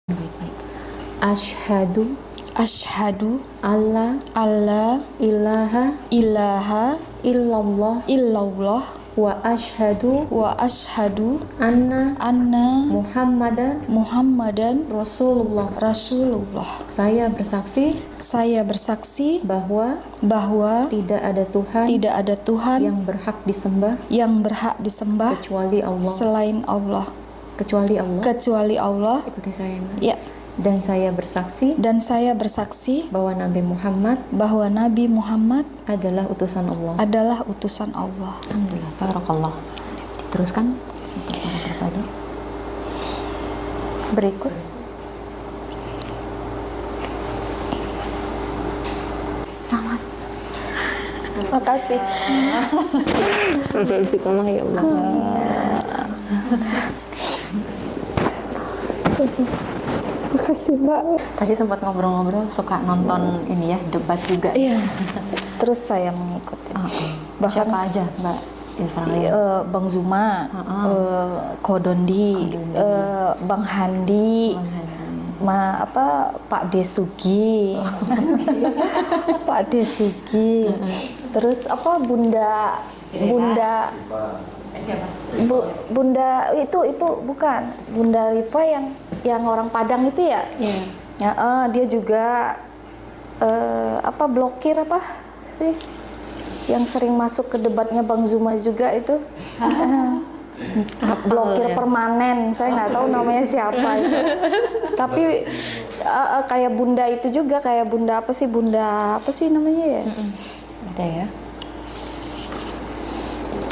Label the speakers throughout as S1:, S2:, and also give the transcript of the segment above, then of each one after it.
S1: Baik-baik. Asyhadu
S2: Asyhadu
S1: alla
S2: alla
S1: ilaha
S2: ilaha
S1: illallah
S2: illallah
S1: wa asyhadu
S2: wa asyhadu
S1: anna
S2: anna
S1: Muhammadan
S2: Muhammadan
S1: Rasulullah.
S2: Rasulullah.
S1: Saya bersaksi
S2: Saya bersaksi
S1: bahwa
S2: bahwa
S1: tidak ada Tuhan
S2: tidak ada Tuhan
S1: yang berhak disembah
S2: yang berhak disembah
S1: kecuali Allah.
S2: selain Allah.
S1: Kecuali Allah. Ikuti saya, Mbak.
S2: Ya,
S1: Dan saya bersaksi
S2: dan saya bersaksi
S1: bahwa Nabi Muhammad
S2: bahwa Nabi Muhammad
S1: adalah utusan Allah.
S2: adalah utusan Allah.
S1: Alhamdulillah, barakallah. Diteruskan satu paragraf tadi.
S2: Berikut.
S1: Selamat.
S2: Makasih.
S1: Istiqomah ya Allah.
S2: Makasih, Mbak.
S1: Tadi sempat ngobrol-ngobrol, suka nonton ini ya, debat juga.
S2: Iya. Terus saya mengikuti. Bahkan
S1: Siapa aja, Mbak Israel?
S2: Bang Zuma, Kodondi, Bang Handi, Pak Desugi, Pak Desugi, terus Bunda
S1: Siapa?
S2: Bunda itu bukan Bunda Rifa yang orang Padang itu ya?
S1: Iya.
S2: Ya, dia juga blokir apa sih? Yang sering masuk ke debatnya Bang Zuma juga itu. Blokir permanen, saya nggak tahu namanya siapa itu. Tapi kayak Bunda itu juga, kayak Bunda apa sih namanya ya?
S1: Ada ya.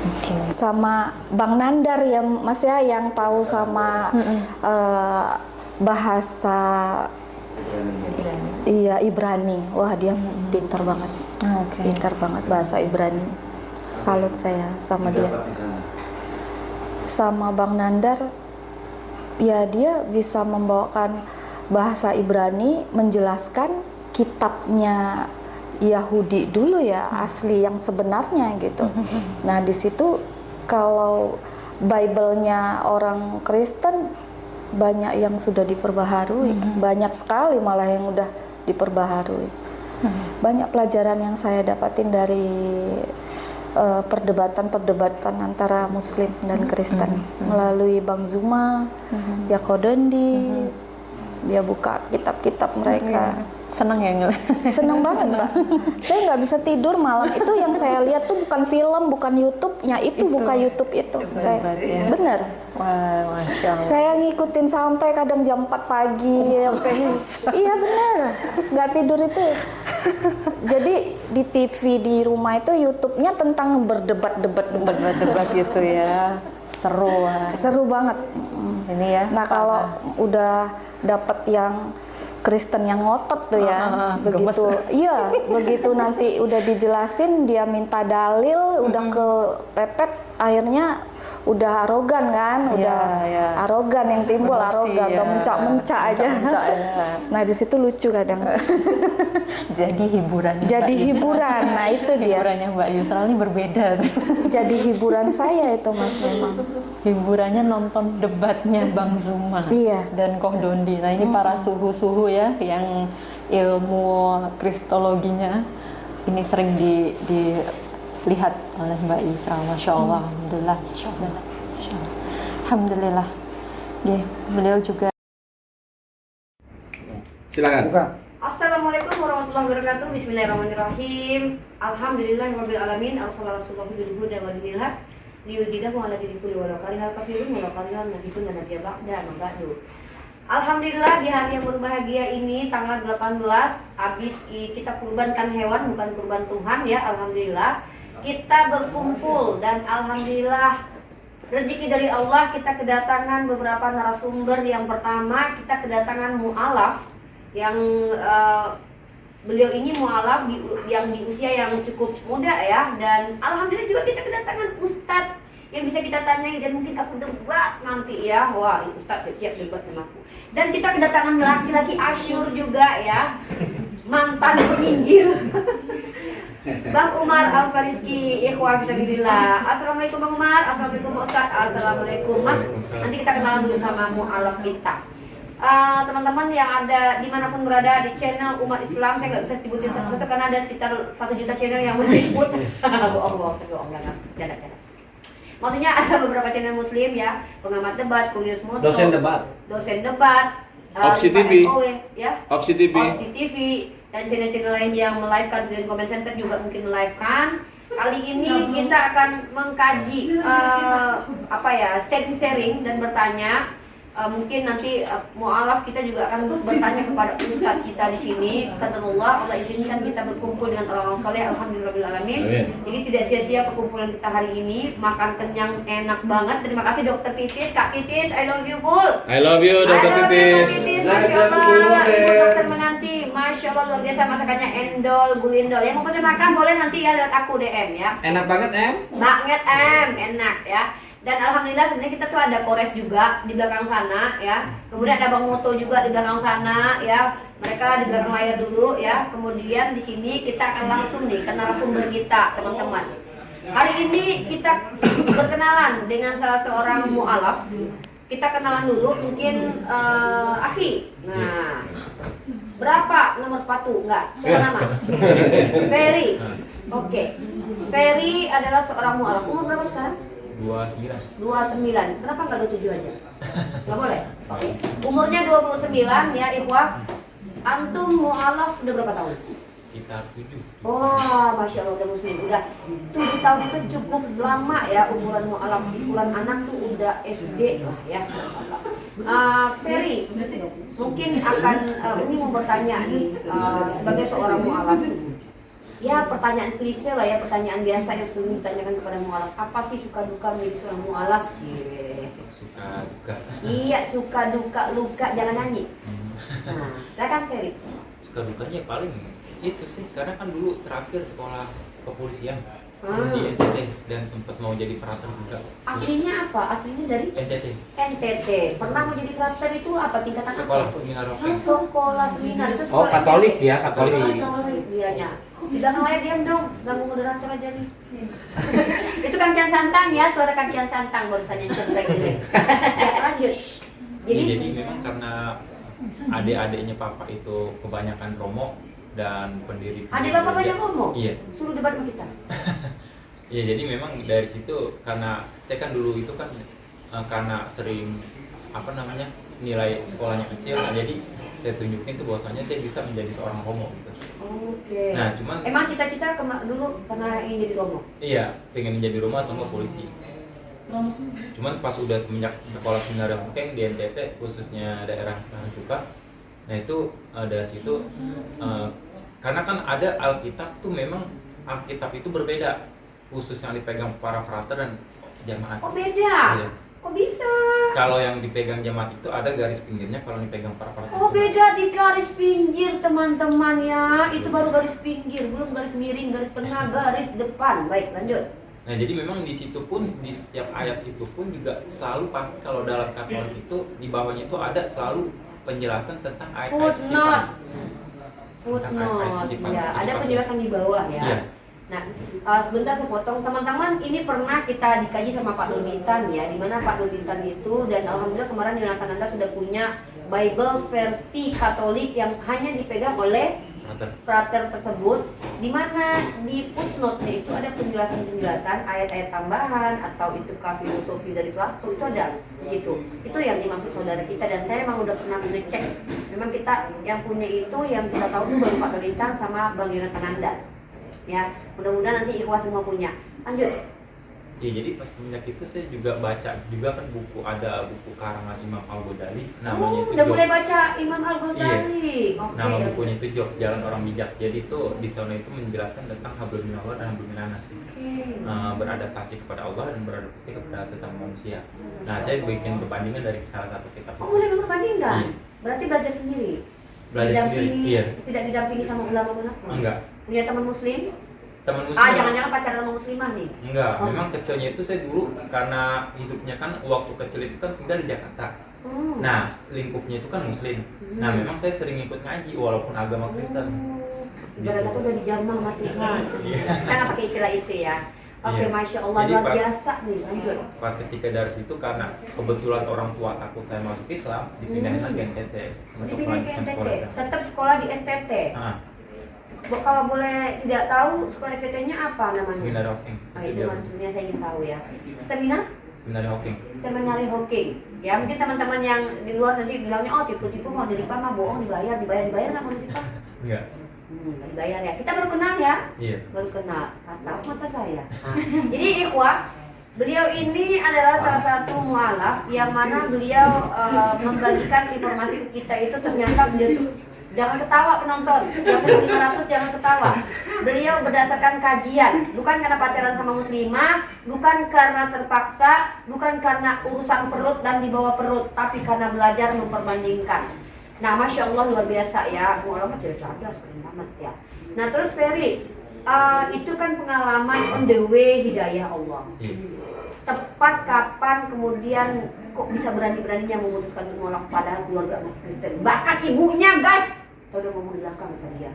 S1: Okay.
S2: Sama Bang Nandar ya Mas ya, yang tahu sama bahasa Ibrani. Wah, dia pintar banget. Pintar banget bahasa Ibrani. Salut saya sama dia. Sama Bang Nandar, ya dia bisa membawakan bahasa Ibrani, menjelaskan kitabnya Yahudi dulu ya, asli yang sebenarnya gitu. Nah, di situ kalau Bible-nya orang Kristen banyak yang sudah diperbaharui, banyak sekali malah yang udah diperbaharui. Banyak pelajaran yang saya dapatin dari perdebatan antara Muslim dan Kristen melalui Bang Zuma, ya Kodondi, dia buka kitab-kitab mereka.
S1: Senang ya?
S2: Senang banget, Mbak. Saya nggak bisa tidur malam itu. Yang saya lihat tuh bukan film, bukan YouTube-nya itu buka YouTube itu.
S1: Ya.
S2: Bener.
S1: Wah, Masya Allah.
S2: Saya ngikutin sampai kadang jam 4 pagi sampai. Iya bener, nggak tidur itu. Jadi di TV di rumah itu YouTube-nya tentang berdebat
S1: gitu ya. Seru
S2: banget.
S1: Ini ya.
S2: Nah, kalau udah dapet yang Kristen yang ngotot tuh ya, begitu nanti udah dijelasin, dia minta dalil, udah kepepet, akhirnya udah arogan kan, arogan yang timbul, arogan, udah mencak-mencak aja. Nah, di situ lucu kadang.
S1: Jadi hiburannya.
S2: Nah itu dia.
S1: Hiburannya Mbak Yusra ini berbeda.
S2: Jadi hiburan saya itu Mas memang.
S1: Hiburannya nonton debatnya Bang Zuma dan Kodondi. Nah ini para suhu-suhu ya, yang ilmu kristologinya ini sering dilihat oleh Mbak Yusra. Masya Allah, Alhamdulillah. Alhamdulillah. Ya, beliau juga.
S3: Silakan.
S4: Assalamualaikum warahmatullahi wabarakatuh. Bismillahirrahmanirrahim. Alhamdulillahirabbil alamin. Arsalallahu bil huda wa dinil haq liyudhidahu ala dini kulli walau karihal kafirun walau karihal nabiyun dan nabiyya ba'da ma ba'du. Alhamdulillah, di hari yang berbahagia ini tanggal 18 habis kita kurbankan hewan, bukan kurban Tuhan ya. Alhamdulillah kita berkumpul dan alhamdulillah rezeki dari Allah, kita kedatangan beberapa narasumber. Yang pertama kita kedatangan mu'alaf yang beliau ini mu'alaf yang di usia yang cukup muda ya, dan alhamdulillah juga kita kedatangan ustadz yang bisa kita tanyai dan mungkin aku debat nanti ya. Wah, ustadz siap debat sama aku. Dan kita kedatangan laki-laki asyur juga ya, mantan penyinggir. Bang Umar Al-Fariski, ikhwah fisabilillah. Assalamualaikum Bang Umar, assalamualaikum Ustaz, assalamualaikum Mas. Nanti kita kenalan dulu sama mu'alaf kita. teman-teman yang ada dimanapun berada di channel umat Islam, saya nggak bisa sebutin satu-satu karena ada sekitar 1 juta channel yang menyebut bohong, canda. Maksudnya ada beberapa channel Muslim ya, pengamat debat, Kurius Moto, dosen debat,
S3: Opsi TV,
S4: ya,
S3: Opsi TV,
S4: dan channel-channel lain yang melivekan, dan comment center juga mungkin melivekan. Kali ini kita akan mengkaji sharing dan bertanya. Mungkin nanti mu'alaf kita juga akan bertanya kepada ustadz kita di sini. Qadarullah, Allah izinkan kita berkumpul dengan orang-orang soleh, alhamdulillahirobbilalamin. Jadi tidak sia-sia perkumpulan kita hari ini. Makan kenyang, enak banget. Terima kasih Dokter Titis, Kak Titis, I love you full.
S3: I love you Dokter Titis.
S4: Masya Allah, Ibu Dokter menanti, Masya Allah luar biasa masakannya, endol, gulindol. Yang mau pesen makan boleh nanti ya lihat aku DM ya.
S5: Enak banget
S4: Banget enak ya. Dan alhamdulillah sebenarnya kita tuh ada Kores juga di belakang sana ya. Kemudian ada Bang Moto juga di belakang sana ya. Mereka di belakang layar dulu ya. Kemudian di sini kita akan langsung nih ke narasumber kita, teman-teman. Hari ini kita berkenalan dengan salah seorang mu'alaf. Kita kenalan dulu mungkin Akhi. Nah, berapa nomor sepatu? Enggak, siapa nama? Ferry. Oke. Ferry adalah seorang mu'alaf. Umur berapa sekarang? 29. Kenapa nggak 27 aja? Nggak boleh? Oke. Umurnya 29 ya, ikhwah. Antum mu'alaf udah berapa tahun?
S5: Sekitar 7.
S4: Wah, Masya Allah udah muslim. Udah 7 tahun itu cukup lama ya umuran mu'alaf. Ukuran anak tuh udah SD lah ya. Ferry, mungkin akan ini mau bertanya nih sebagai seorang mu'alaf. Ya pertanyaan klise lah ya, pertanyaan biasa yang selalu ditanyakan kepada mu'alaf. Apa sih suka duka menjadi seorang mu'alaf?
S5: Suka duka.
S4: Iya, suka duka luka, jangan nyanyi. Nah, silakan Ferry.
S5: Suka dukanya paling itu sih, karena kan dulu terakhir sekolah kepolisian di NTT dan sempat mau jadi frater juga.
S4: Aslinya apa? Aslinya dari NTT. Pernah mau jadi frater itu apa tingkatan apa?
S5: Sekolah seminar Rokeng.
S4: Sekolah seminar itu
S5: Oh,
S4: sekolah
S5: Katolik
S4: NTT.
S5: ya, Katolik.
S4: Katolik dianya. Jangan layar diam dong, ganggu moderator aja nih. Itu kan Kian Santang ya, suara kan Kian Santang barusan yang cerita gitu. Lanjut.
S5: Jadi memang karena adik-adiknya papa itu kebanyakan romo dan pendiri.
S4: Adik bapak banyak ngomong?
S5: Iya.
S4: Suruh debat sama kita.
S5: Iya, jadi memang dari situ karena saya kan dulu itu kan karena sering nilai sekolahnya kecil, nah jadi saya tunjukin tuh bahwasanya saya bisa menjadi seorang romo gitu.
S4: Oke.
S5: Nah, cuman
S4: emang cita-cita dulu pernah ingin jadi romo?
S5: Iya, pengen jadi romo atau enggak polisi. Cuman pas udah semenjak sekolah seminar Rokeng di NTT khususnya daerah Juga, nah itu dari situ karena kan ada Alkitab tuh, memang Alkitab itu berbeda khusus yang dipegang para frater dan jamaat.
S4: Oh beda? Iya. Kok bisa?
S5: Kalau yang dipegang jamaat itu ada garis pinggirnya, kalau dipegang para frater.
S4: Oh beda di garis pinggir teman-teman ya. Itu baru garis pinggir, belum garis miring, garis tengah, garis depan. Baik, lanjut.
S5: Nah jadi memang di situ pun, di setiap ayat itu pun juga selalu pasti kalau dalam Katolik itu di bawahnya itu ada selalu penjelasan tentang ayat-ayat sisipan.
S4: Footnote, ya. Ada penjelasan di bawah ya.
S5: Iya.
S4: Nah, sebentar saya potong, teman-teman. Ini pernah kita dikaji sama Pak Donitan ya, di mana Pak Donitan itu, dan alhamdulillah kemarin Yonatan Anda sudah punya Bible versi Katolik yang hanya dipegang oleh frater tersebut, di mana di footnote-nya itu ada penjelasan-penjelasan ayat-ayat tambahan atau itu filosofi dari Plato, itu ada di situ. Itu yang dimaksud saudara kita, dan saya memang udah pernah ngecek. Memang kita yang punya itu, yang kita tahu itu baru Pak Donitan sama Bang Yonatan Anda. Ya, mudah-mudahan nanti ikhwah semua punya. Lanjut.
S5: Ya, jadi pas semenjak itu saya juga baca juga kan ada buku karangan Imam Al-Ghazali namanya itu
S4: udah mulai baca Imam Al-Ghazali.
S5: Iya. Nama bukunya itu Jalan Orang Bijak. Jadi itu di sana itu menjelaskan tentang hablum minallah dan hablum minanas. Beradaptasi kepada Allah dan beradaptasi kepada sesama manusia. Nah, saya bikin perbandingan dari salah satu kitab.
S4: Oh, boleh memperbandingkan?
S5: Iya.
S4: Berarti belajar sendiri?
S5: Belajar sendiri, iya.
S4: Tidak didampingi sama ulama manapun?
S5: Enggak.
S4: Punya teman muslim?
S5: Teman muslim.
S4: Jangan-jangan pacaran sama muslimah nih?
S5: Enggak, memang kecilnya itu saya dulu karena hidupnya kan waktu kecil itu kan tinggal di Jakarta. Nah, lingkupnya itu kan muslim. Nah, memang saya sering ikut ngaji walaupun agama Kristen.
S4: Ibarat aku udah dijamah sama Tuhan. Kita nggak pakai istilah itu ya. Oke,
S5: Iya.
S4: Masya Allah,
S5: Jadi
S4: luar
S5: pas-
S4: biasa nih, lanjut.
S5: Pas ketika dari situ karena kebetulan orang tua takut saya masuk Islam, dipindahin lagi NTT untuk
S4: Dipindah ke
S5: melanjutkan
S4: NTT,
S5: sekolah saya.
S4: tetap sekolah di STT.
S5: Ah,
S4: Kalau boleh tidak tahu, sekolah STT-nya apa namanya?
S5: Seminar Hawking.
S4: Nah, itu maksudnya saya ingin tahu ya. Seminar?
S5: Seminar Hawking.
S4: Seminari Hawking. Ya, mungkin teman-teman yang di luar nanti bilangnya, oh tipu-tipu mau jadi mah bohong, dibayar nggak mau dibayar?
S5: Enggak.
S4: Nggak dibayar ya. Kita baru kenal ya?
S5: Iya.
S4: Baru kenal. Kata mata saya. Jadi ikhwah, beliau ini adalah salah satu mualaf yang mana beliau membagikan informasi ke kita itu ternyata beliau tuh jangan ketawa penonton, yang 500 jangan ketawa. Beliau berdasarkan kajian, bukan karena pacaran sama muslimah, bukan karena terpaksa, bukan karena urusan perut dan dibawa perut, tapi karena belajar memperbandingkan. Nah, Masya Allah luar biasa ya, mualaf cerdas keren banget ya. Nah terus Ferry, itu kan pengalaman on the way hidayah Allah.
S5: Iya.
S4: Tepat kapan kemudian kok bisa berani-beraninya memutuskan untuk menolak padahal keluarga masih Kristen, bahkan ibunya guys tau udah ngomong di belakang kata dia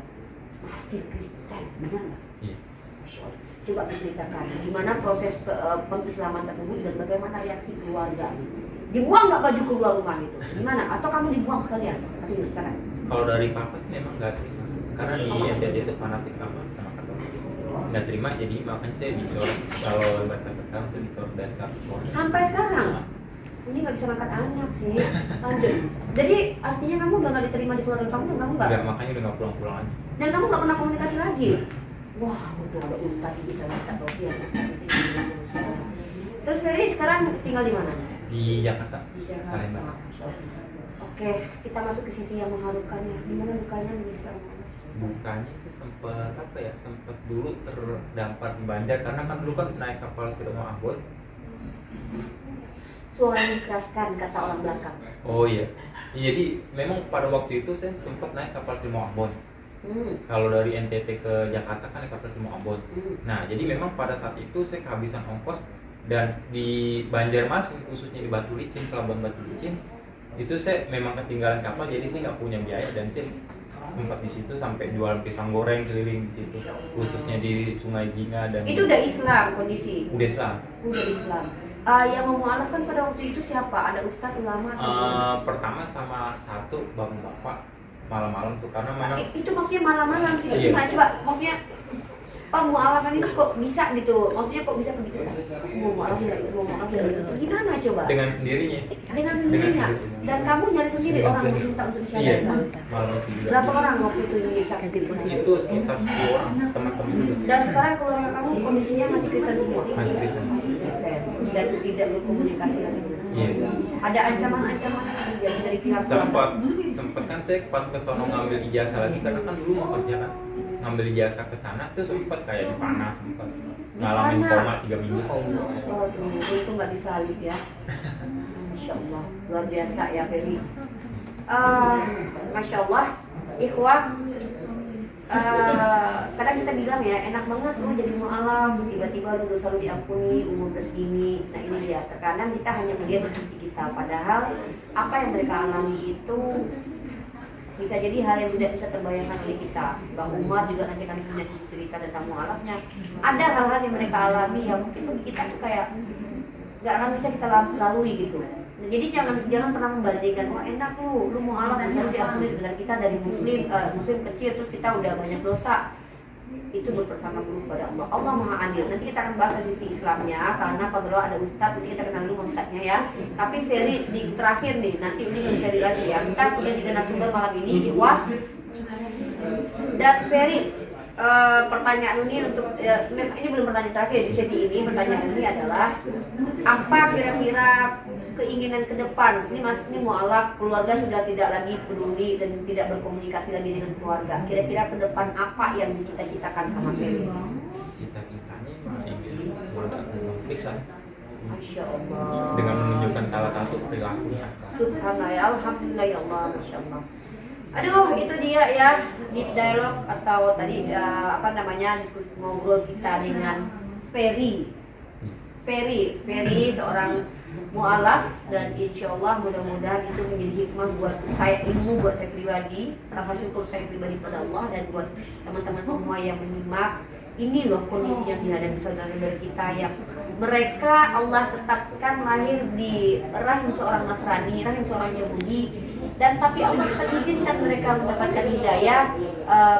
S4: masih Kristen, benar nggak?
S5: Iya.
S4: Masya Allah. Coba diceritakan gimana proses pengislaman tersebut dan bagaimana reaksi keluarga. Dibuang nggak baju keluar rumah itu? Gimana? Atau kamu dibuang sekalian? Atau diceritakan?
S5: Kalau dari papa sih memang nggak terima karena di NTT itu fanatik apa sama Katolik. Nggak terima, jadi makanya saya dicor. Kalau buat kata sekarang tuh dicor dari Katolik.
S4: Sampai sekarang? Ini nggak bisa makan anak sih. Lanjut. Jadi artinya kamu udah nggak diterima di keluarga kamu dan kamu nggak?
S5: Nggak, makanya udah nggak pulang-pulang aja.
S4: Dan kamu nggak pernah komunikasi lagi? Wah, udah ada ustad di kita minta Rofi ya. Terus Ferry sekarang tinggal di mana?
S5: Di Jakarta.
S4: Di Jakarta.
S5: Salemba.
S4: Oke, kita masuk ke sisi yang mengharukannya. Gimana dukanya bisa?
S5: Bukannya sih sempat apa ya, sempat dulu terdampar di Banjar karena kan dulu kan naik kapal Sirmo Ambon.
S4: Suara yang dikeraskan kata orang belakang.
S5: Oh iya. Jadi memang pada waktu itu saya sempat naik kapal Sirmo Ambon. Kalau dari NTT ke Jakarta kan naik kapal Sirmo Ambon. Nah, jadi memang pada saat itu saya kehabisan ongkos dan di Banjarmasin khususnya di Batu Licin, Pelabuhan Batu Licin itu saya memang ketinggalan kapal jadi saya nggak punya biaya dan saya sempat di situ sampai jual pisang goreng keliling di situ khususnya di Sungai Jingga dan
S4: Itu udah Islam kondisi.
S5: udah Islam.
S4: Udah Islam. Yang memualafkan pada waktu itu siapa? Ada ustadz ulama atau
S5: Pertama sama satu bapak malam-malam tuh karena memang
S4: itu maksudnya malam-malam gitu.
S5: Iya.
S4: Nah, coba maksudnya mualafan ini kok bisa gitu? Maksudnya kok bisa begitu? Mau mualaf gitu. Gimana coba?
S5: dengan sendirinya.
S4: Dengan sendirinya.
S5: sendirinya.
S4: Dan kamu nyari sendiri orang yang minta untuk
S5: Iya,
S4: disyahadkan.
S5: malam itu juga.
S4: Berapa orang waktu itu di saksi?
S5: Itu sekitar 10 orang teman-teman juga.
S4: Dan sekarang keluarga kamu kondisinya masih Kristen semua?
S5: Masih Kristen.
S4: Dan tidak berkomunikasi lagi.
S5: Iya.
S4: Ada ancaman-ancaman dari pihak
S5: sempat kan saya pas ke sono ngambil ijazah lagi karena kan dulu mau kerja kan ngambil ijazah ke sana tuh sempat kayak dipanas sempat ngalamin koma 3 minggu.
S4: Waduh, itu nggak disalib ya. Masya Allah, luar biasa ya Ferry. Masya Allah, ikhwah. Kadang kita bilang ya enak banget lu jadi mu'alaf, tiba-tiba lu dosa lu diampuni umur segini. Nah ini dia, terkadang kita hanya melihat dari sisi kita, padahal apa yang mereka alami itu bisa jadi hal yang tidak bisa terbayangkan oleh kita. Bang Umar juga nanti kami punya cerita tentang mu'alafnya. Ada hal-hal yang mereka alami yang mungkin bagi kita tuh kayak nggak akan bisa kita lalui gitu. Nah, jadi jangan pernah membandingkan, wah enak lu mu'alaf misalnya diampuni, sebenarnya kita dari muslim kecil terus kita udah banyak dosa. Itu berpersangka buruk pada Allah. Allah Maha Adil. Nanti kita akan bahas dari sisi Islamnya karena kalau ada ustadz nanti kita kenal dulu ustadznya ya. Tapi Ferry sedikit terakhir nih, nanti ini belum Ferry lagi ya. Kita punya 3 narasumber malam ini, Iwan dan Ferry. Pertanyaan ini untuk ini belum pertanyaan terakhir di sesi ini. Pertanyaan ini adalah apa kira-kira keinginan ke depan? Ini mu'alaf, keluarga sudah tidak lagi peduli dan tidak berkomunikasi lagi dengan keluarga. Kira-kira ke depan apa yang dicita-citakan sama Ferry?
S5: Cita-citanya ingin keluarga semua Islam
S4: Masya Allah.
S5: dengan menunjukkan salah satu perilakunya.
S4: Subhanallah, ya Alhamdulillah ya Allah, Masya Allah. Aduh, itu dia ya deep dialog atau tadi ngobrol kita dengan Ferry seorang mu'alaf, dan insya Allah mudah-mudahan itu menjadi hikmah buat saya, ilmu buat saya pribadi, rasa syukur saya pribadi pada Allah, dan buat teman-teman semua yang menyimak ini loh kondisi yang dihadapi saudara-saudara kita yang mereka Allah tetapkan lahir di rahim seorang Nasrani, rahim seorang Yahudi, dan tapi Allah tetap izinkan mereka mendapatkan hidayah.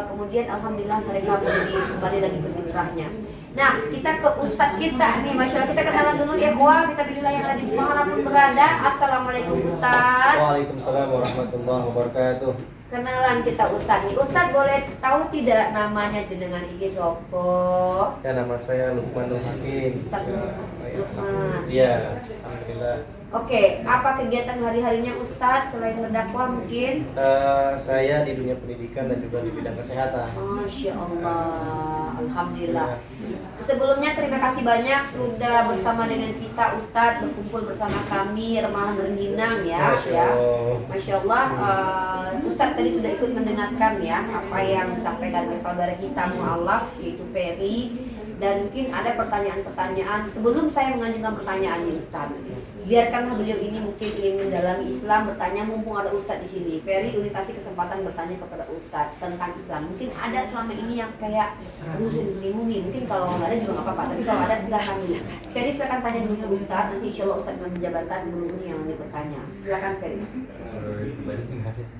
S4: Kemudian alhamdulillah mereka menjadi kembali lagi ke fitrahnya. Nah, kita ke Ustadz kita nih, Masya Allah, kita kenalan dulu ya, kita bismillah yang ada di manapun berada. Assalamualaikum Ustadz.
S6: Waalaikumsalam warahmatullahi wabarakatuh.
S4: Kenalan kita Ustadz nih. Ustadz boleh tahu tidak namanya jenengan iki sopo?
S6: Ya, nama saya Lukman Hakim.
S4: Ustadz Lukman.
S6: Iya, alhamdulillah.
S4: Oke, apa kegiatan hari-harinya Ustadz selain berdakwah mungkin?
S6: Saya di dunia pendidikan dan juga di bidang kesehatan.
S4: Masya Allah, alhamdulillah. Sebelumnya terima kasih banyak sudah bersama dengan kita Ustadz, berkumpul bersama kami Remahan Rengginang ya. Masya Allah, Ustadz tadi sudah ikut mendengarkan ya apa yang disampaikan oleh saudara kita mu'alaf yaitu Ferry. Dan mungkin ada pertanyaan-pertanyaan sebelum saya mengajukan pertanyaan ini Ustaz. Biarkanlah beliau ini mungkin ingin mendalami Islam bertanya mumpung ada Ustaz di sini. Ferry Uni kasih kesempatan bertanya kepada Ustaz tentang Islam. Mungkin ada selama ini yang kayak bingung nih. Mungkin kalau nggak ada juga nggak apa-apa. Tapi kalau ada silakan dulu. Ferry silakan tanya dulu ke Ustaz. Nanti insya Allah Ustaz akan menjabarkan sebelum ini yang nanti bertanya. Silakan Ferry.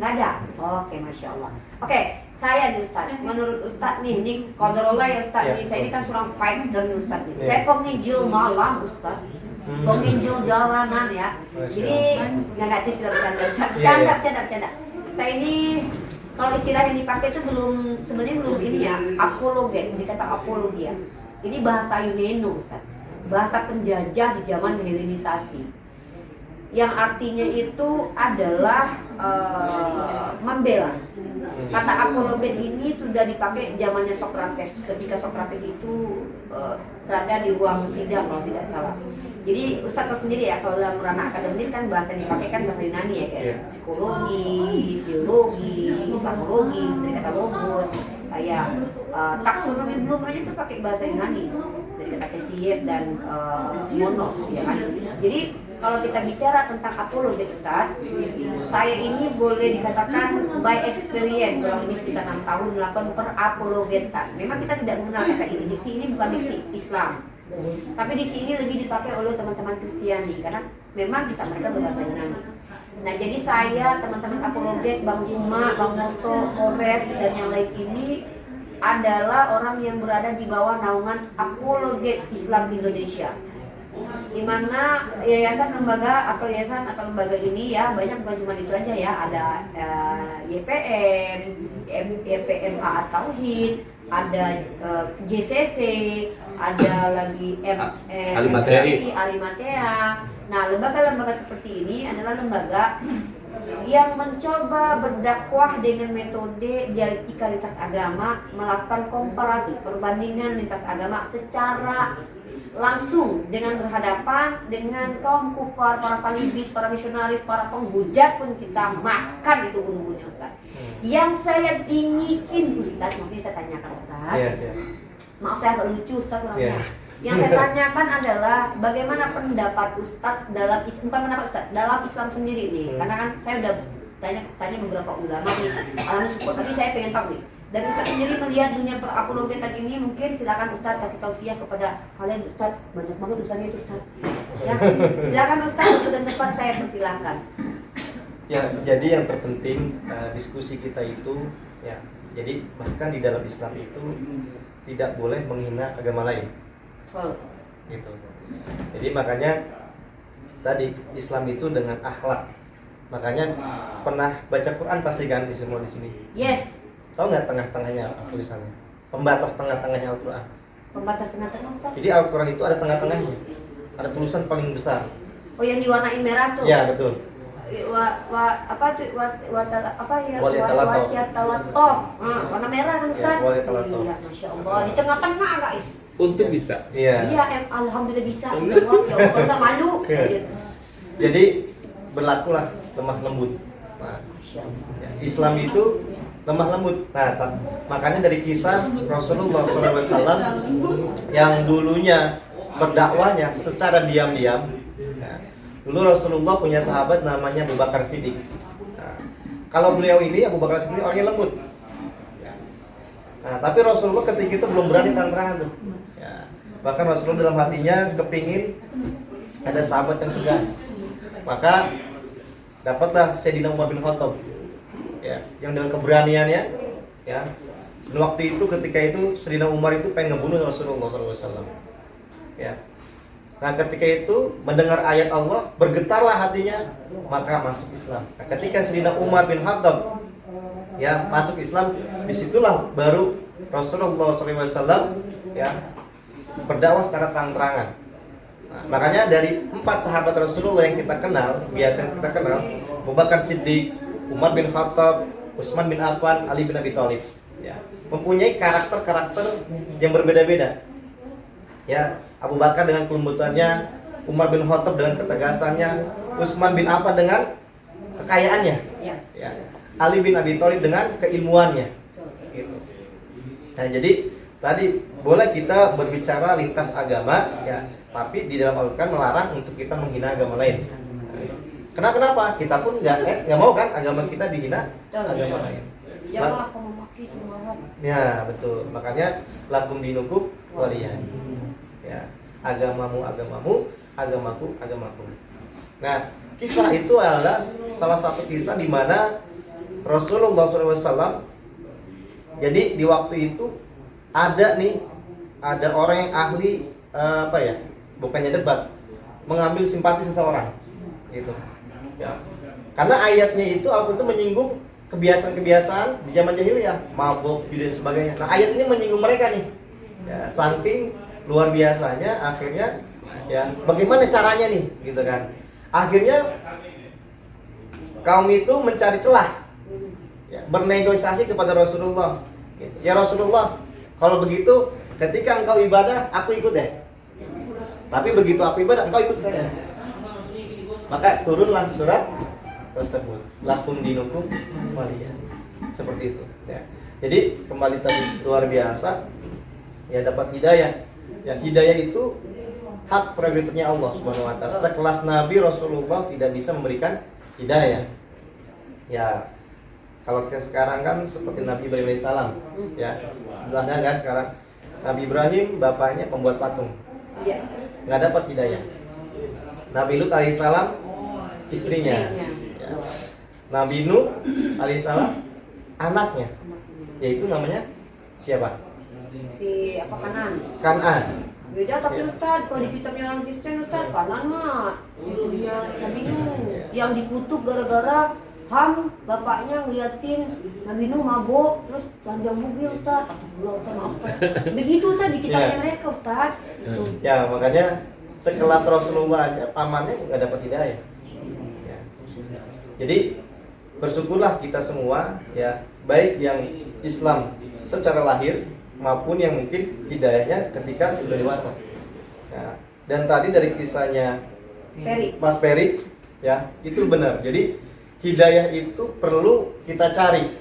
S4: Nggak ada. Oke, Masya Allah. Oke. Saya nih Ustaz, menurut Ustaz nih, ini kodrollah ya Ustaz nih, saya ini kan seorang fighter nih Ustaz nih. Saya penginjil malam Ustaz, penginjil jalanan ya. Jadi nggak istilah bercanda Ustaz, bercanda. Saya ini kalau istilah yang dipakai itu sebenarnya belum ini ya, apologet, dikata apologi ya. Ini bahasa Yunani Ustaz, bahasa penjajah di zaman Helenisasi. Yang artinya itu adalah membela. Kata apologet ini sudah dipakai zamannya Socrates ketika Socrates itu berada di ruang sidang kalau tidak salah. Jadi Ustaz tahu sendiri ya kalau dalam ranah akademis kan bahasa yang dipakai kan bahasa Yunani ya kayak psikologi, teologi, islamologi, dari kata logos, kayak taksonomi belum aja tuh pakai bahasa Yunani dari kata Hesiod dan monos ya kan. Jadi kalau kita bicara tentang apologet Ustaz, saya ini boleh dikatakan by experience kurang lebih sekitar 6 tahun melakukan perapologetan. Memang kita tidak mengenal kata ini. Diksi ini bukan diksi Islam, tapi diksi ini lebih dipakai oleh teman-teman Kristiani karena memang kita mereka berbahasa Yunani. Nah, jadi saya, teman-teman apologet, Bang Zuma, Bang Moto, Kores dan yang lain ini adalah orang yang berada di bawah naungan apologet Islam Indonesia. Di mana yayasan lembaga atau lembaga ini ya banyak, bukan cuma itu aja ya, ada YPM, YPMA Tauhid, ada JCC, ada lagi Alimatea. Nah, lembaga-lembaga seperti ini adalah lembaga yang mencoba berdakwah dengan metode dialektika lintas agama, melakukan komparasi perbandingan lintas agama secara langsung dengan berhadapan dengan kaum kufar, para salibis, para misionaris, para penghujat pun kita makan itu gunung-gunungnya Ustaz. Yang saya dingikin Ustaz, mesti saya tanyakan Ustaz. Maaf saya agak lucu Ustaz orangnya. Yang saya tanyakan adalah bagaimana pendapat Ustaz dalam dalam Islam sendiri nih. Karena kan saya udah tanya beberapa ulama nih, alhamdulillah support, tapi saya pengen tahu nih. Dan Ustaz sendiri melihat dunia perapologetan ini, mungkin silakan Ustaz kasih tausiah kepada kalian. Ustaz, banyak banget dosanya itu Ustaz. Ya, silakan Ustaz, dan tempat saya persilahkan.
S6: Ya, jadi yang terpenting diskusi kita itu ya, jadi bahkan di dalam Islam itu tidak boleh menghina agama lain. Gitu. Jadi makanya tadi Islam itu dengan akhlak. Makanya pernah baca Quran pasti kan di semua di sini.
S4: Yes.
S6: Tahu nggak tengah-tengahnya tulisannya? Pembatas tengah-tengahnya Al-Quran.
S4: Pembatas tengah-tengah Ustaz?
S6: Jadi Al-Quran itu ada tengah-tengahnya. Ada tulisan paling besar.
S4: Oh, yang diwarnain merah tuh?
S6: Ya, betul.
S4: Waliyatalattof. Warna merah kan Ustaz?
S6: Ya, waliyatalattof.
S4: Iya, Masya Allah. Di tengah-tengah guys.
S3: Untuk bisa.
S6: Iya.
S4: Iya, alhamdulillah bisa. Ya Allah, nggak malu.
S6: Jadi berlakulah lemah lembut. Nah, Islam itu lemah lembut. Nah, makanya dari kisah Rasulullah SAW yang dulunya berdakwahnya secara diam-diam. Nah, dulu Rasulullah punya sahabat namanya Abu Bakar Siddiq. Nah, kalau beliau ini Abu Bakar Siddiq orangnya lembut. Nah, tapi Rasulullah ketika itu belum berani terang-terangan tuh. Ya. Bahkan Rasulullah dalam hatinya kepingin ada sahabat yang tegas. Maka dapatlah Sayyidina Umar bin Khattab, ya, yang dengan keberaniannya, ya. Dan waktu itu ketika itu Sayyidina Umar itu pengen ngebunuh Rasulullah SAW. Ya. Nah, ketika itu mendengar ayat Allah, bergetarlah hatinya, maka masuk Islam. Nah, ketika Sayyidina Umar bin Khattab ya masuk Islam, disitulah baru Rasulullah SAW ya berdakwah secara terang-terangan. Nah, makanya dari 4 sahabat Rasulullah yang kita kenal, biasa kita kenal, Abu Bakar Siddiq, Umar bin Khattab, Utsman bin Affan, Ali bin Abi Thalib, ya, mempunyai karakter-karakter yang berbeda-beda. Ya, Abu Bakar dengan kelembutannya, Umar bin Khattab dengan ketegasannya, Utsman bin Affan dengan kekayaannya, ya, Ali bin Abi Thalib dengan keilmuannya. Gitu. Nah, jadi tadi boleh kita berbicara lintas agama, ya, tapi di dalam Al-Quran melarang untuk kita menghina agama lain. Kenapa? Kita pun nggak mau kan agama kita dihina agama lain.
S4: Janganlah kamu memaki semua orang.
S6: Ya, betul. Makanya lakum dinukum waliyah. Ya, agamamu, agamaku. Nah, kisah itu adalah salah satu kisah di mana Rasulullah SAW. Jadi di waktu itu ada orang yang ahli bukannya debat, mengambil simpati seseorang, gitu. Ya, karena ayatnya itu Al-Quran itu menyinggung kebiasaan-kebiasaan di zaman jahiliyah, mabuk, dan sebagainya. Nah, ayat ini menyinggung mereka nih. Ya, saking luar biasanya, akhirnya ya bagaimana caranya nih, gitu kan? Akhirnya kaum itu mencari celah, ya, bernegosiasi kepada Rasulullah. Gitu. Ya Rasulullah, kalau begitu ketika engkau ibadah, aku ikut deh. Tapi begitu aku ibadah, engkau ikut saya. Maka turunlah surat tersebut, lakum dinukum waliyah. Seperti itu. Ya. Jadi kembali tadi luar biasa, ya dapat hidayah. Ya, hidayah itu hak prerogatifnya Allah Subhanahu wa taala. Sekelas Nabi Rasulullah tidak bisa memberikan hidayah. Ya, kalau kita sekarang kan seperti Nabi Ibrahim alaihissalam, ya, sudah ada kan sekarang. Nabi Ibrahim bapaknya pembuat patung, nggak dapat hidayah. Nabi Lut alaihissalam istrinya, ya. Nabi Nuh alaihissalam anaknya, yaitu namanya siapa?
S4: Si
S6: Kanan.
S4: Beda tapi Ustaz, kalau di kitabnya orang Kristen Ustaz, Kanan mah ibunya Nabi Nuh yang dikutuk gara-gara Ham, bapaknya ngeliatin Nabi Nuh mabok, terus telanjang bugil Ustaz. Ustaz, maaf Ustaz. Begitu Ustaz di kitabnya mereka Ustaz.
S6: Ya, makanya sekelas Rasulullah aja pamannya nggak dapat hidayah. Ya. Jadi bersyukurlah kita semua, ya, baik yang Islam secara lahir maupun yang mungkin hidayahnya ketika sudah dewasa. Ya. Dan tadi dari kisahnya Mas Peri, ya, itu benar. Jadi hidayah itu perlu kita cari,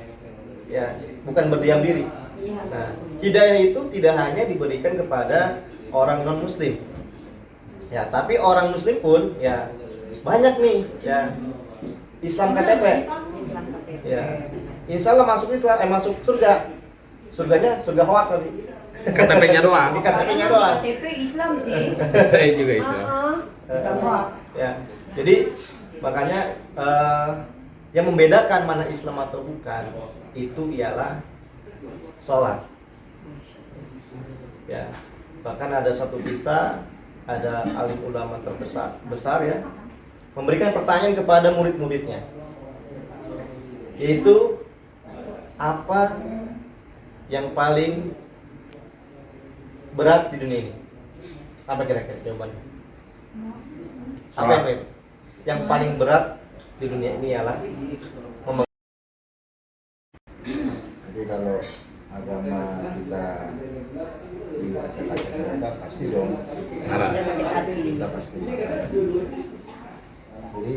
S6: ya, bukan berdiam diri. Nah, hidayah itu tidak hanya diberikan kepada orang non Muslim, ya, tapi orang Muslim pun, ya, banyak nih, ya, Islam KTP, ya, insya Allah masuk Islam, masuk surga. Surganya surga hoax tadi.
S3: KTP-nya doang.
S6: KTP-nya doang.
S4: KTP Islam sih.
S3: Saya juga Islam.
S4: Islam hoax.
S6: Ya, jadi makanya yang membedakan mana Islam atau bukan itu ialah sholat. Ya, bahkan ada satu kisah, ada alim ulama besar ya, memberikan pertanyaan kepada murid-muridnya, yaitu apa yang paling berat di dunia ini? Apa kira-kira jawabannya? Apa yang paling berat di dunia ini ialah
S7: jadi kalau agama kita diacak-acak mereka pasti dong
S3: Marah.
S7: kita pasti. Jadi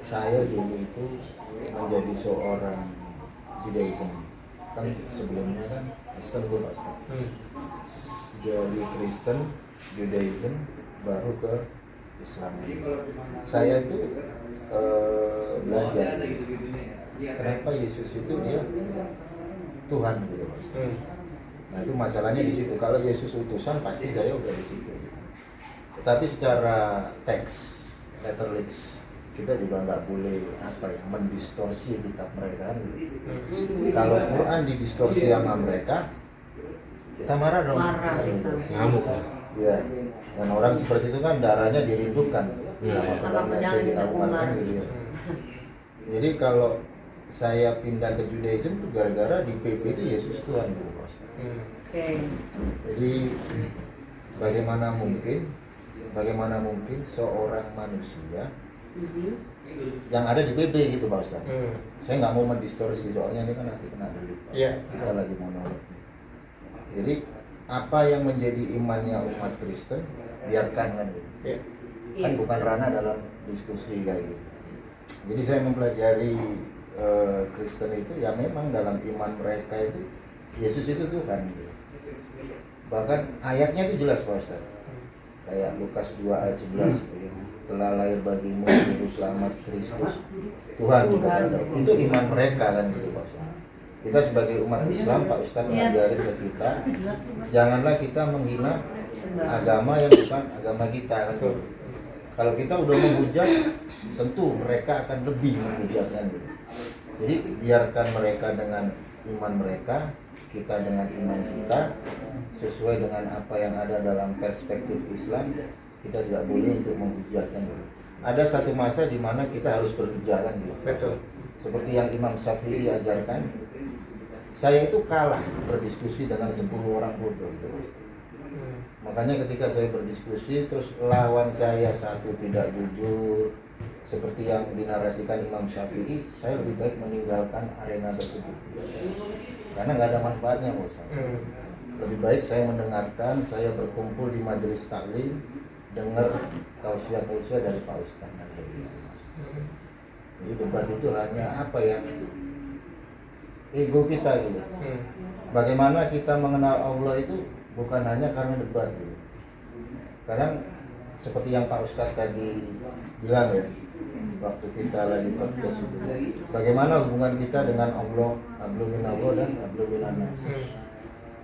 S7: saya dulu itu menjadi seorang Judaism, kan sebelumnya kan Kristen gue pasti. Jadi Kristen, Judaism, baru ke Islam. Saya itu belajar kenapa Yesus itu dia Tuhan gitu Pak Ustaz. Nah itu masalahnya di situ. Kalau Yesus utusan pasti saya udah di situ. Tetapi secara teks, letterlix, kita juga nggak boleh mendistorsi kitab mereka. Kalau Quran didistorsi sama mereka, kita marah dong.
S3: Ngamuk.
S7: Ya. Dan orang seperti itu kan darahnya dirindukan sama pedangnya Sayyidina Umar kan gitu ya. Jadi kalau saya pindah ke Judaism itu gara-gara di PP itu Yesus Tuhan gitu Pak. Jadi bagaimana mungkin seorang manusia yang ada di PP gitu Pak Ustaz. Saya nggak mau mendistorsi soalnya ini kan nanti kena delik. Kita lagi monolog. Jadi apa yang menjadi imannya umat Kristen biarkan kan gitu. Kan bukan ranah dalam diskusi kayak gitu. Jadi saya mempelajari Kristen itu ya memang dalam iman mereka itu Yesus itu Tuhan gitu. Bahkan ayatnya itu jelas Pak Ustaz. Kayak Lukas 2 ayat 11 gitu ya. Telah lahir bagimu juru selamat Kristus Tuhan gitu. Itu iman mereka kan gitu Pak Ustaz. Kita sebagai umat Islam Pak Ustaz mengajarin ke kita, janganlah kita menghina agama yang bukan agama kita kan. Kalau kita udah menghujat, tentu mereka akan lebih menghujatkan gitu. Jadi biarkan mereka dengan iman mereka, kita dengan iman kita, sesuai dengan apa yang ada dalam perspektif Islam. Kita tidak boleh untuk menghujatkan gitu. Ada satu masa di mana kita harus berhujat kan gitu.
S6: Betul.
S7: Seperti yang Imam Syafi'i ajarkan, saya itu kalah berdiskusi dengan 10 orang bodoh gitu. Makanya ketika saya berdiskusi terus lawan saya satu tidak jujur seperti yang dinarasikan Imam Syafi'i, saya lebih baik meninggalkan arena tersebut karena nggak ada manfaatnya Pak Ustaz. Lebih baik saya mendengarkan, saya berkumpul di majelis taklim, dengar tausiah-tausiah dari Pak Ustaz. Jadi debat itu hanya ego kita gitu. Bagaimana kita mengenal Allah itu bukan hanya karena debat gitu. Kadang seperti yang Pak Ustadz tadi bilang ya, waktu kita lagi podcast itu, bagaimana hubungan kita dengan Allah, hablum minallah dan hablum minannas.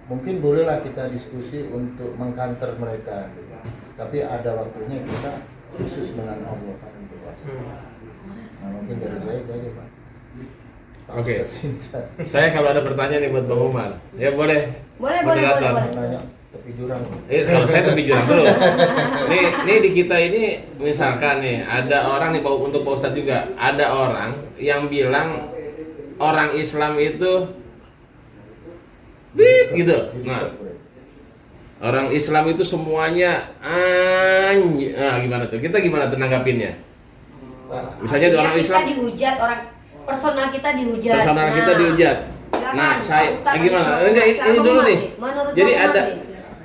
S7: Mungkin bolehlah kita diskusi untuk mengkanter mereka gitu. Tapi ada waktunya kita khusus dengan Allah kan gitu Pak. Nah, mungkin dari saya jadi Pak.
S3: Oke. Saya kalau ada pertanyaan nih buat Bang Umar, ya boleh.
S4: Boleh.
S7: Nanya tepi jurang.
S3: Kalau saya tepi jurang terus. Nih di kita ini misalkan nih ada orang nih untuk Pak Ustadz juga, ada orang yang bilang orang Islam itu gitu. Nah, orang Islam itu semuanya gimana tuh? Kita gimana tuh nanggapinnya? Misalnya ada orang Islam
S4: kita dihujat, personal kita dihujat.
S3: Nah, saya gimana? Ini dulu nih. Jadi ada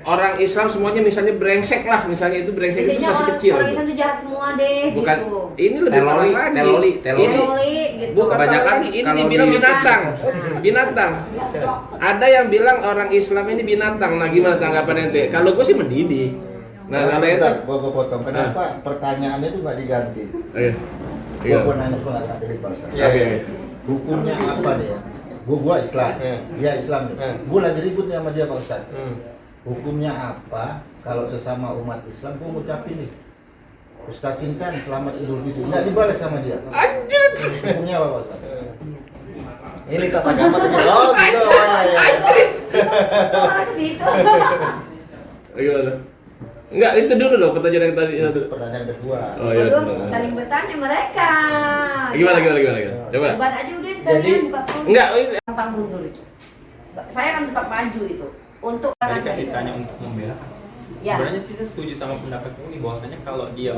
S3: orang Islam semuanya misalnya brengsek lah, misalnya itu brengsek itu masih kecil.
S4: Orang Islam itu jahat semua deh.
S3: Bukan,
S4: gitu.
S3: ini lebih parah lagi.
S6: Teloli.
S4: Gitu.
S3: Bukan banyak lagi. Ini dibilang binatang. Ada yang bilang orang Islam ini binatang. Nah, gimana tanggapan ente? Kalau gue sih mendidih. Nah, kalau ente,
S7: gua potong. Kenapa pertanyaannya itu nggak diganti? Gua nanya nggak ada dari Pak Ustaz. Hukumnya apa nih ya? Gua Islam. Dia Islam nih. Gua lagi ribut nih sama dia Pak Ustaz. Hukumnya apa kalau sesama umat Islam gua ngucapin nih Ustaz Sincan selamat Idul Fitri, nggak dibalas sama dia? Anjir. Hukumnya apa Pak Ustaz?
S6: Ini tas agama tuh. Oh, gitu.
S3: anjrit.
S4: Orang ke situ.
S3: Gimana? Enggak, itu dulu dong pertanyaan yang tadi.
S7: Pertanyaan kedua.
S3: Oh iya.
S4: Waduh, saling bertanya mereka.
S3: Gimana? Coba.
S4: Debat aja udah sekalian buka phone.
S3: Enggak,
S4: Tentang mundur itu. Saya akan tetap maju itu untuk
S5: Tadi kan
S4: saya.
S5: ditanya untuk membela.
S4: Ya.
S5: Sebenarnya sih saya setuju sama pendapat ini bahwasanya kalau dia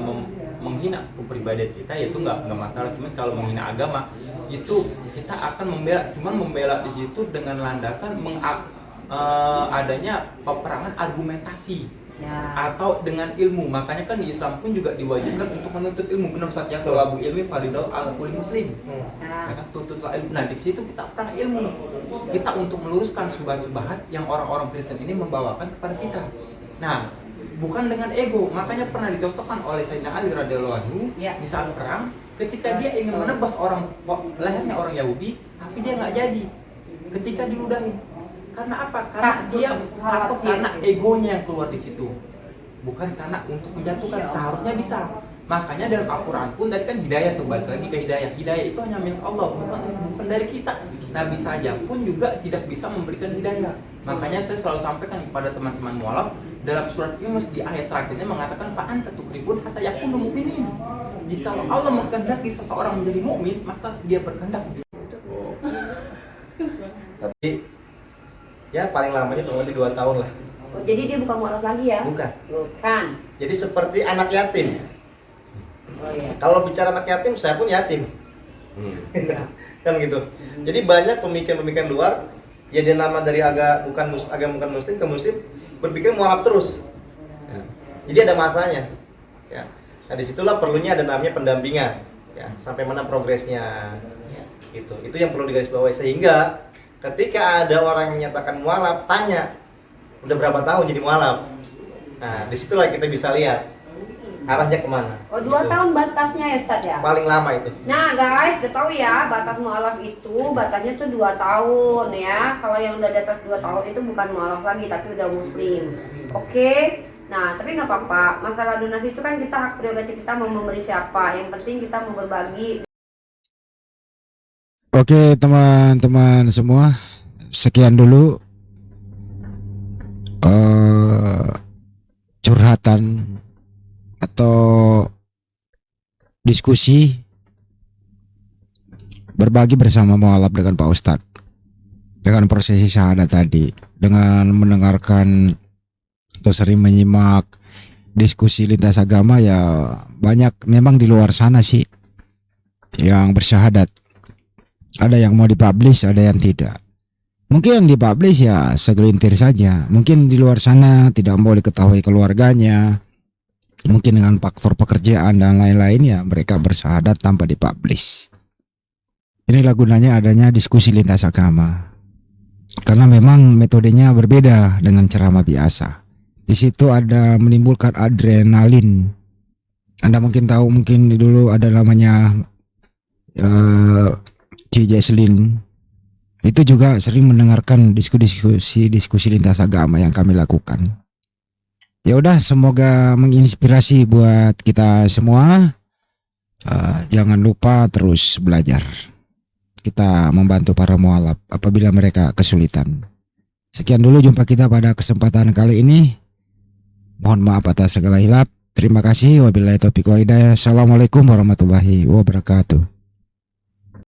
S5: menghina kepribadian kita itu nggak masalah, cuman kalau menghina agama itu kita akan membela, cuman membela di situ dengan landasan adanya peperangan argumentasi.
S4: Ya.
S5: Atau dengan ilmu. Makanya kan di Islam pun juga diwajibkan untuk menuntut ilmu. Benar Ustaz ya, tolabu ilmi fardhu ala kulli muslim. Ya kan, tuntutlah ilmu. Nah, di situ kita perang ilmu. Kita untuk meluruskan subhat-subhat yang orang-orang Kristen ini membawakan kepada kita. Nah, bukan dengan ego. Makanya pernah dicontohkan oleh Sayyidina Ali radhiyallahu anhu di saat perang, ketika dia ingin menebas lehernya orang Yahudi, tapi dia nggak jadi. ketika diludahi. Karena apa? Karena dia takut, karena egonya yang keluar di situ. Bukan karena untuk menjatuhkan, seharusnya bisa. Makanya dalam Al-Quran pun tadi kan hidayah tuh, balik lagi ke hidayah. Hidayah itu hanya milik Allah, bukan dari kita. Nabi saja pun juga tidak bisa memberikan hidayah. Makanya saya selalu sampaikan kepada teman-teman mualaf, dalam surat ini di ayat terakhirnya mengatakan fa anta tukribun hatta yakunu mu'minin. Jika Allah menghendaki seseorang menjadi mukmin, maka dia berkehendak.
S6: Tapi ya paling lamanya kurang lebih 2 tahun lah.
S4: Oh, jadi dia bukan mualaf lagi ya?
S6: Bukan.
S4: Bukan.
S6: Jadi seperti anak yatim.
S4: Oh iya.
S6: Kalau bicara anak yatim, saya pun yatim. Kan gitu. Jadi banyak pemikiran-pemikiran luar, ya dia nama dari agama bukan muslim ke muslim, berpikir mualaf terus. Ya. Jadi ada masanya. Ya. Nah disitulah perlunya ada namanya pendampingan. Ya. Sampai mana progresnya. Gitu. Itu yang perlu digarisbawahi, sehingga ketika ada orang yang menyatakan mualaf, tanya udah berapa tahun jadi mualaf. Nah disitulah kita bisa lihat arahnya kemana.
S4: Oh 2 tahun batasnya ya Ustaz ya?
S6: Paling lama itu.
S4: Nah guys, kita tahu ya batas mualaf itu batasnya tuh 2 tahun ya. Kalau yang udah di atas 2 tahun itu bukan mualaf lagi tapi udah muslim. Oke. Nah tapi nggak apa-apa. Masalah donasi itu kan kita hak prerogatif kita mau memberi siapa. Yang penting kita mau berbagi.
S8: Oke teman-teman semua, sekian dulu curhatan atau diskusi berbagi bersama mualaf dengan Pak Ustadz dengan prosesi syahadat tadi, dengan mendengarkan atau sering menyimak diskusi lintas agama. Ya banyak memang di luar sana sih yang bersyahadat. Ada yang mau dipublish, ada yang tidak. Mungkin dipublish ya segelintir saja. Mungkin di luar sana tidak mau diketahui keluarganya. Mungkin dengan faktor pekerjaan dan lain-lain ya mereka bersyahadat tanpa dipublish. Inilah gunanya adanya diskusi lintas agama. Karena memang metodenya berbeda dengan ceramah biasa. Di situ ada menimbulkan adrenalin. Anda mungkin tahu, mungkin dulu ada namanya Ci Jesslyn, itu juga sering mendengarkan diskusi lintas agama yang kami lakukan. Ya udah, semoga menginspirasi buat kita semua. Jangan lupa terus belajar. Kita membantu para mualaf apabila mereka kesulitan. Sekian dulu jumpa kita pada kesempatan kali ini. Mohon maaf atas segala hilap. Terima kasih. Wabillahi taufiq wal hidayah. Assalamualaikum warahmatullahi wabarakatuh.